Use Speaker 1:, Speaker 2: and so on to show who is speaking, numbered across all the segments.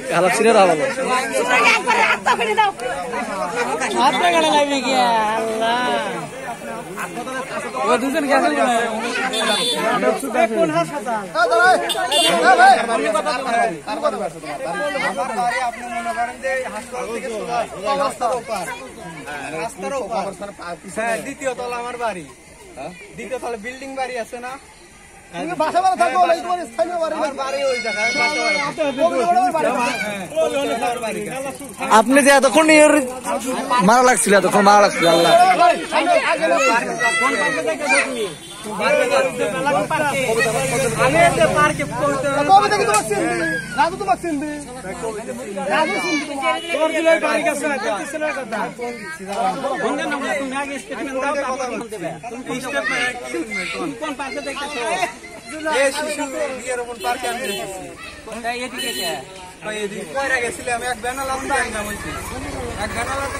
Speaker 1: খারাপ ছিল না ভালো ও দুজন গেছে কোন হাসপাতাল আপনি মনে করেন যে হাসপাতাল থেকে রাস্তার ওপার দ্বিতীয় তলা আমার বাড়ি দ্বিতীয় তলা বিল্ডিং বাড়ি আছে না আপনি যে এতক্ষণ মারা লাগছিল এতক্ষণ মারা লাগছিল আল্লাহ গেছিলাম এক বেনালাতে এক বেনালাতে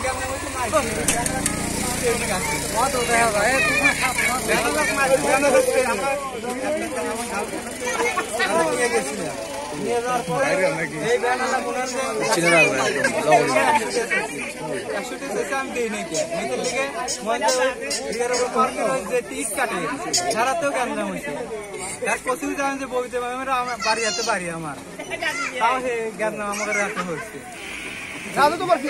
Speaker 1: সারাতেও কেমন হয়েছে তার প্রচুর জানেন যে বইতে বাড়ি যেতে পারি আমার তাও সে জ্ঞান আমাকে রাখতে হচ্ছে তোমার কি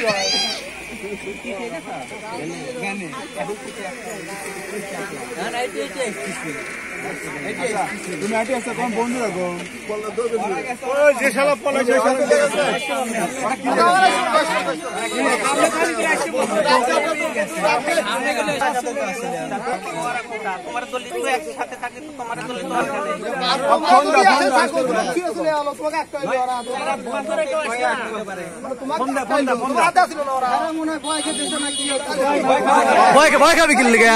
Speaker 1: তুমি আটি আসতে তোমার বন্ধু রাখো যে সালা পলা যে তোমার দলিত একসাথে থাকে তো তোমার ভয় খাবি কিনলে গা